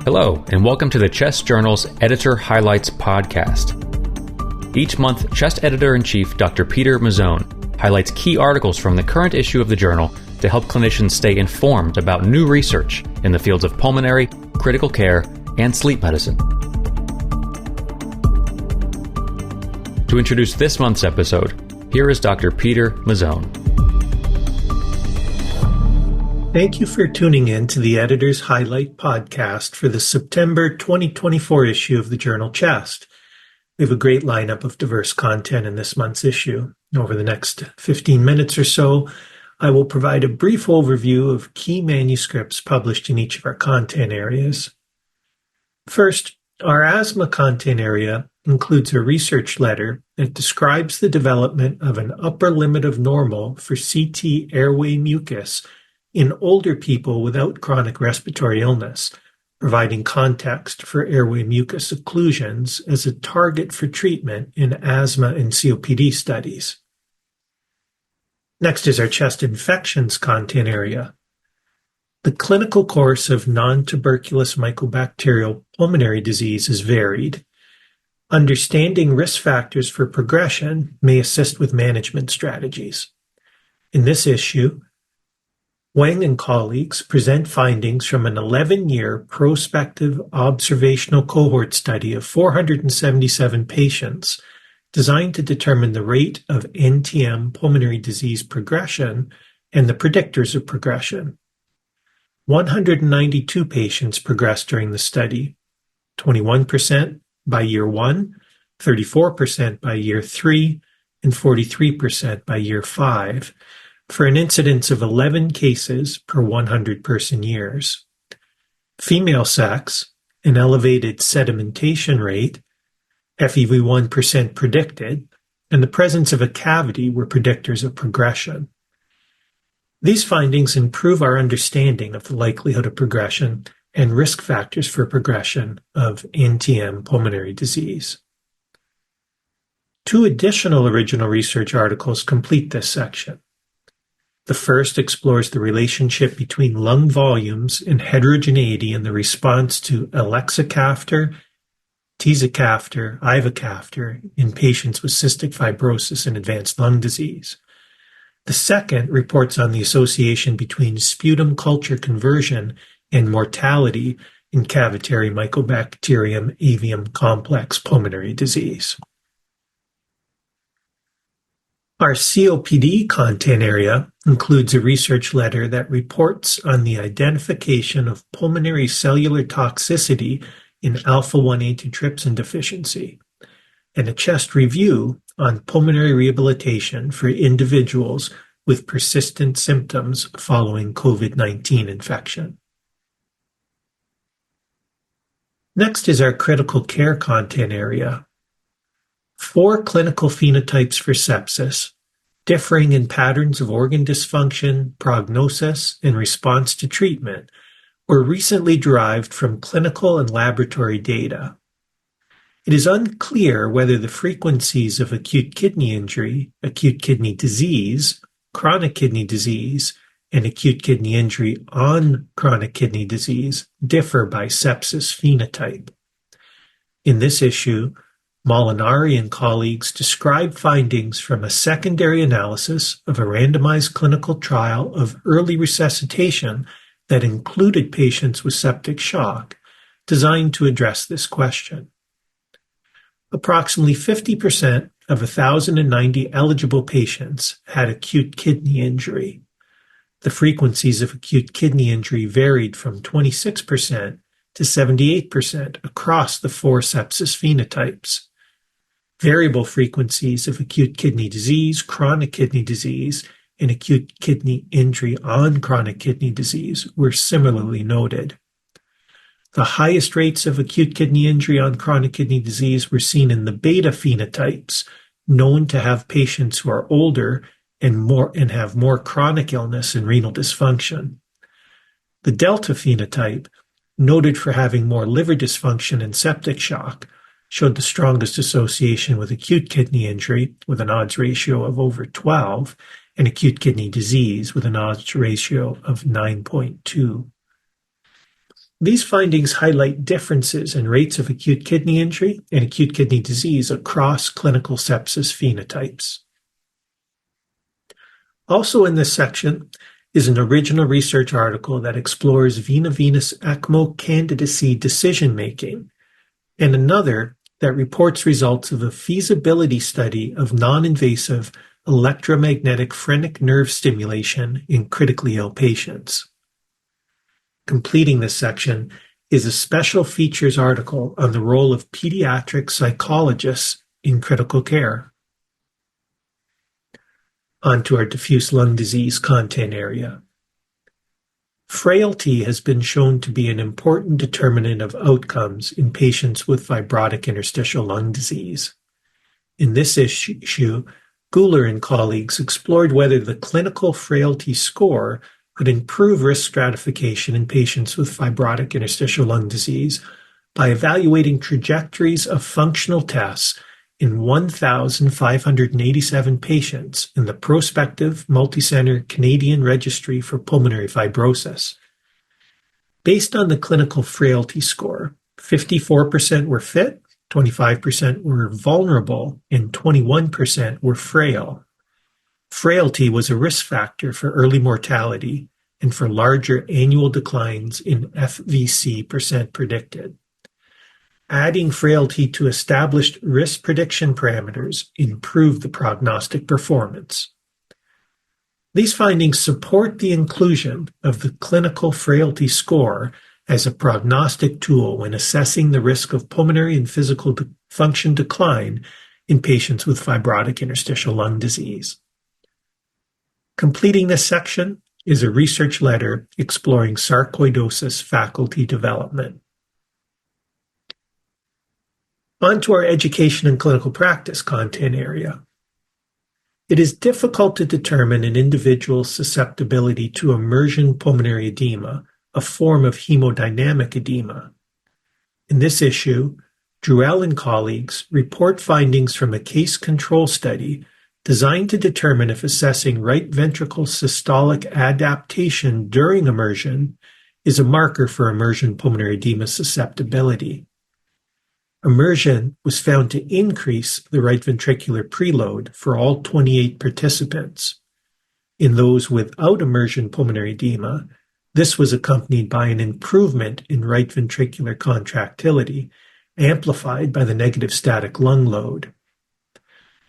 Hello, and welcome to the Chest Journal's Editor Highlights podcast. Each month, Chest Editor-in-Chief Dr. Peter Mazzone highlights key articles from the current issue of the journal to help clinicians stay informed about new research in the fields of pulmonary, critical care, and sleep medicine. To introduce this month's episode, here is Dr. Peter Mazzone. Thank you for tuning in to the Editor's Highlight podcast for the September 2024 issue of the journal Chest. We have a great lineup of diverse content in this month's issue. Over the next 15 minutes or so, I will provide a brief overview of key manuscripts published in each of our content areas. First, our asthma content area includes a research letter that describes the development of an upper limit of normal for CT airway mucus in older people without chronic respiratory illness, providing context for airway mucus occlusions as a target for treatment in asthma and COPD studies. Next is our chest infections content area. The clinical course of non-tuberculous mycobacterial pulmonary disease is varied. Understanding risk factors for progression may assist with management strategies. In this issue, Wang and colleagues present findings from an 11-year prospective observational cohort study of 477 patients designed to determine the rate of NTM pulmonary disease progression and the predictors of progression. 192 patients progressed during the study, 21% by year 1, 34% by year 3, and 43% by year 5, for an incidence of 11 cases per 100 person years. Female sex, an elevated sedimentation rate, FEV1% predicted, and the presence of a cavity were predictors of progression. These findings improve our understanding of the likelihood of progression and risk factors for progression of NTM pulmonary disease. 2 additional original research articles complete this section. The first explores the relationship between lung volumes and heterogeneity in the response to elexacaftor, tezacaftor, ivacaftor in patients with cystic fibrosis and advanced lung disease. The second reports on the association between sputum culture conversion and mortality in cavitary Mycobacterium avium complex pulmonary disease. Our COPD content area includes a research letter that reports on the identification of pulmonary cellular toxicity in alpha-1 antitrypsin deficiency, and a chest review on pulmonary rehabilitation for individuals with persistent symptoms following COVID-19 infection. Next is our critical care content area. 4 clinical phenotypes for sepsis, differing in patterns of organ dysfunction, prognosis, and response to treatment, were recently derived from clinical and laboratory data. It is unclear whether the frequencies of acute kidney injury, acute kidney disease, chronic kidney disease, and acute kidney injury on chronic kidney disease differ by sepsis phenotype. In this issue, Molinari and colleagues describe findings from a secondary analysis of a randomized clinical trial of early resuscitation that included patients with septic shock, designed to address this question. Approximately 50% of 1,090 eligible patients had acute kidney injury. The frequencies of acute kidney injury varied from 26% to 78% across the 4 sepsis phenotypes. Variable frequencies of acute kidney disease, chronic kidney disease, and acute kidney injury on chronic kidney disease were similarly noted. The highest rates of acute kidney injury on chronic kidney disease were seen in the beta phenotypes, known to have patients who are older and have more chronic illness and renal dysfunction. The delta phenotype, noted for having more liver dysfunction and septic shock, showed the strongest association with acute kidney injury with an odds ratio of over 12 and acute kidney disease with an odds ratio of 9.2. These findings highlight differences in rates of acute kidney injury and acute kidney disease across clinical sepsis phenotypes. Also in this section is an original research article that explores venovenous ECMO candidacy decision-making, and another that reports results of a feasibility study of non-invasive electromagnetic phrenic nerve stimulation in critically ill patients. Completing this section is a special features article on the role of pediatric psychologists in critical care. On to our diffuse lung disease content area. Frailty has been shown to be an important determinant of outcomes in patients with fibrotic interstitial lung disease. In this issue, Guler and colleagues explored whether the clinical frailty score could improve risk stratification in patients with fibrotic interstitial lung disease by evaluating trajectories of functional tests in 1,587 patients in the prospective multicenter Canadian Registry for Pulmonary Fibrosis. Based on the clinical frailty score, 54% were fit, 25% were vulnerable, and 21% were frail. Frailty was a risk factor for early mortality and for larger annual declines in FVC percent predicted. Adding frailty to established risk prediction parameters improved the prognostic performance. These findings support the inclusion of the clinical frailty score as a prognostic tool when assessing the risk of pulmonary and physical function decline in patients with fibrotic interstitial lung disease. Completing this section is a research letter exploring sarcoidosis faculty development. On to our education and clinical practice content area. It is difficult to determine an individual's susceptibility to immersion pulmonary edema, a form of hemodynamic edema. In this issue, Druell and colleagues report findings from a case control study designed to determine if assessing right ventricle systolic adaptation during immersion is a marker for immersion pulmonary edema susceptibility. Immersion was found to increase the right ventricular preload for all 28 participants. In those without immersion pulmonary edema, this was accompanied by an improvement in right ventricular contractility, amplified by the negative static lung load.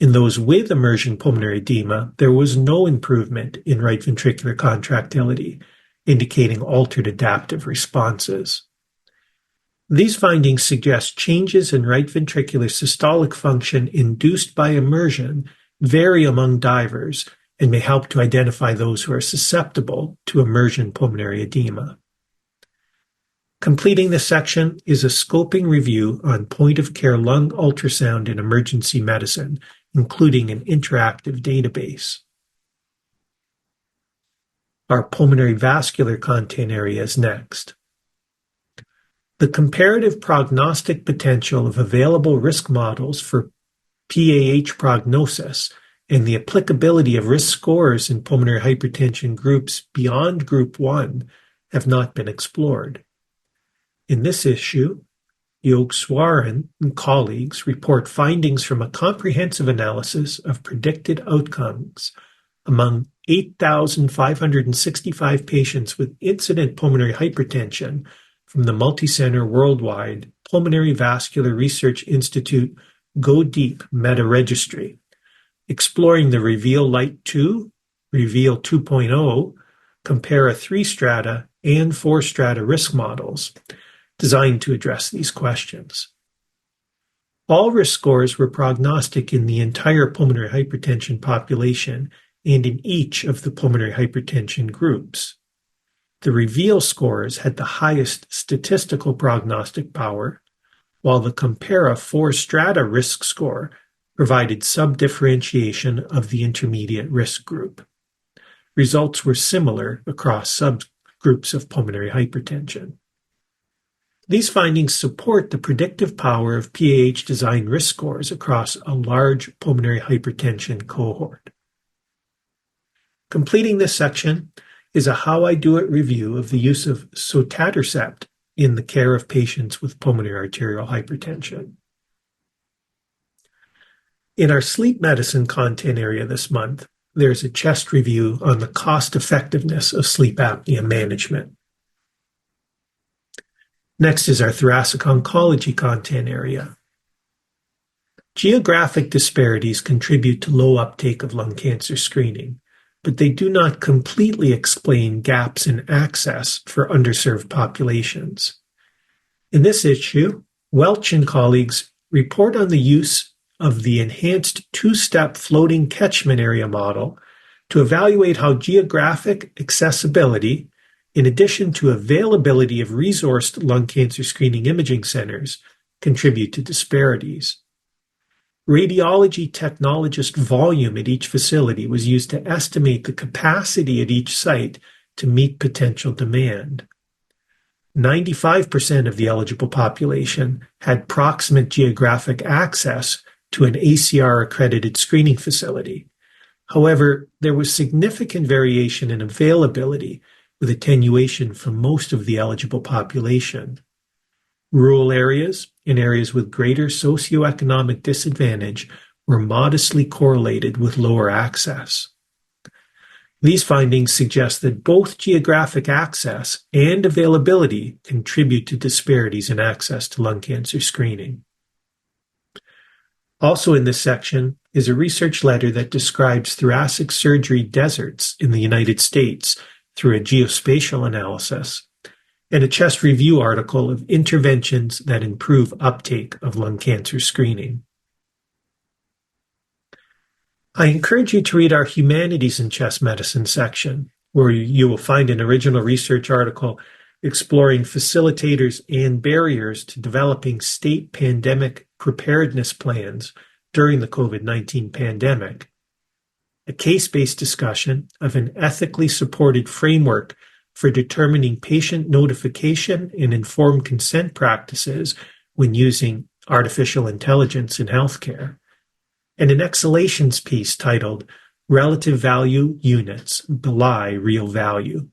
In those with immersion pulmonary edema, there was no improvement in right ventricular contractility, indicating altered adaptive responses. These findings suggest changes in right ventricular systolic function induced by immersion vary among divers and may help to identify those who are susceptible to immersion pulmonary edema. Completing this section is a scoping review on point-of-care lung ultrasound in emergency medicine, including an interactive database. Our pulmonary vascular content area is next. The comparative prognostic potential of available risk models for PAH prognosis and the applicability of risk scores in pulmonary hypertension groups beyond Group 1 have not been explored. In this issue, Yogswaran and colleagues report findings from a comprehensive analysis of predicted outcomes among 8,565 patients with incident pulmonary hypertension from the multicenter worldwide Pulmonary Vascular Research Institute Go Deep meta-registry, exploring the REVEAL Lite 2, REVEAL 2.0, Compara 3-strata and 4-strata risk models designed to address these questions. All risk scores were prognostic in the entire pulmonary hypertension population and in each of the pulmonary hypertension groups. The REVEAL scores had the highest statistical prognostic power, while the Compara 4-strata risk score provided sub-differentiation of the intermediate risk group. Results were similar across subgroups of pulmonary hypertension. These findings support the predictive power of PAH design risk scores across a large pulmonary hypertension cohort. Completing this section is a How I Do It review of the use of sotatercept in the care of patients with pulmonary arterial hypertension. In our sleep medicine content area this month, there's a chest review on the cost effectiveness of sleep apnea management. Next is our thoracic oncology content area. Geographic disparities contribute to low uptake of lung cancer screening, but they do not completely explain gaps in access for underserved populations. In this issue, Welch and colleagues report on the use of the enhanced two-step floating catchment area model to evaluate how geographic accessibility, in addition to availability of resourced lung cancer screening imaging centers, contribute to disparities. Radiology technologist volume at each facility was used to estimate the capacity at each site to meet potential demand. 95% of the eligible population had proximate geographic access to an ACR-accredited screening facility. However, there was significant variation in availability, with attenuation from most of the eligible population. Rural areas and areas with greater socioeconomic disadvantage were modestly correlated with lower access. These findings suggest that both geographic access and availability contribute to disparities in access to lung cancer screening. Also in this section is a research letter that describes thoracic surgery deserts in the United States through a geospatial analysis, and a chest review article of interventions that improve uptake of lung cancer screening. I encourage you to read our Humanities in Chest Medicine section, where you will find an original research article exploring facilitators and barriers to developing state pandemic preparedness plans during the COVID-19 pandemic, a case-based discussion of an ethically supported framework for determining patient notification and informed consent practices when using artificial intelligence in healthcare, and an exhalations piece titled Relative Value Units Belie Real Value.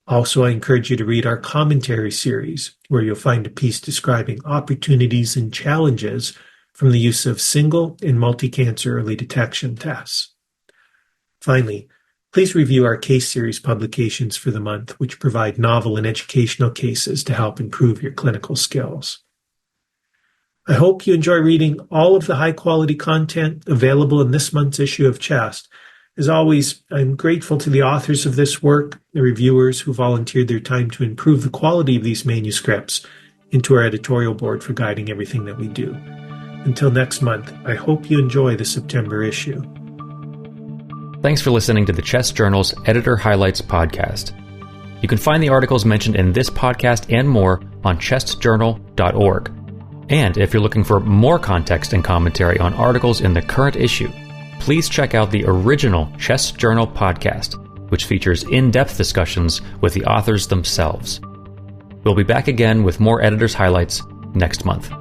Also, I encourage you to read our commentary series, where you'll find a piece describing opportunities and challenges from the use of single and multi-cancer early detection tests. Finally, please review our case series publications for the month, which provide novel and educational cases to help improve your clinical skills. I hope you enjoy reading all of the high-quality content available in this month's issue of Chest. As always, I'm grateful to the authors of this work, the reviewers who volunteered their time to improve the quality of these manuscripts, and to our editorial board for guiding everything that we do. Until next month, I hope you enjoy the September issue. Thanks for listening to the Chest Journal's Editor Highlights podcast. You can find the articles mentioned in this podcast and more on chestjournal.org. And if you're looking for more context and commentary on articles in the current issue, please check out the original Chest Journal podcast, which features in-depth discussions with the authors themselves. We'll be back again with more Editor's Highlights next month.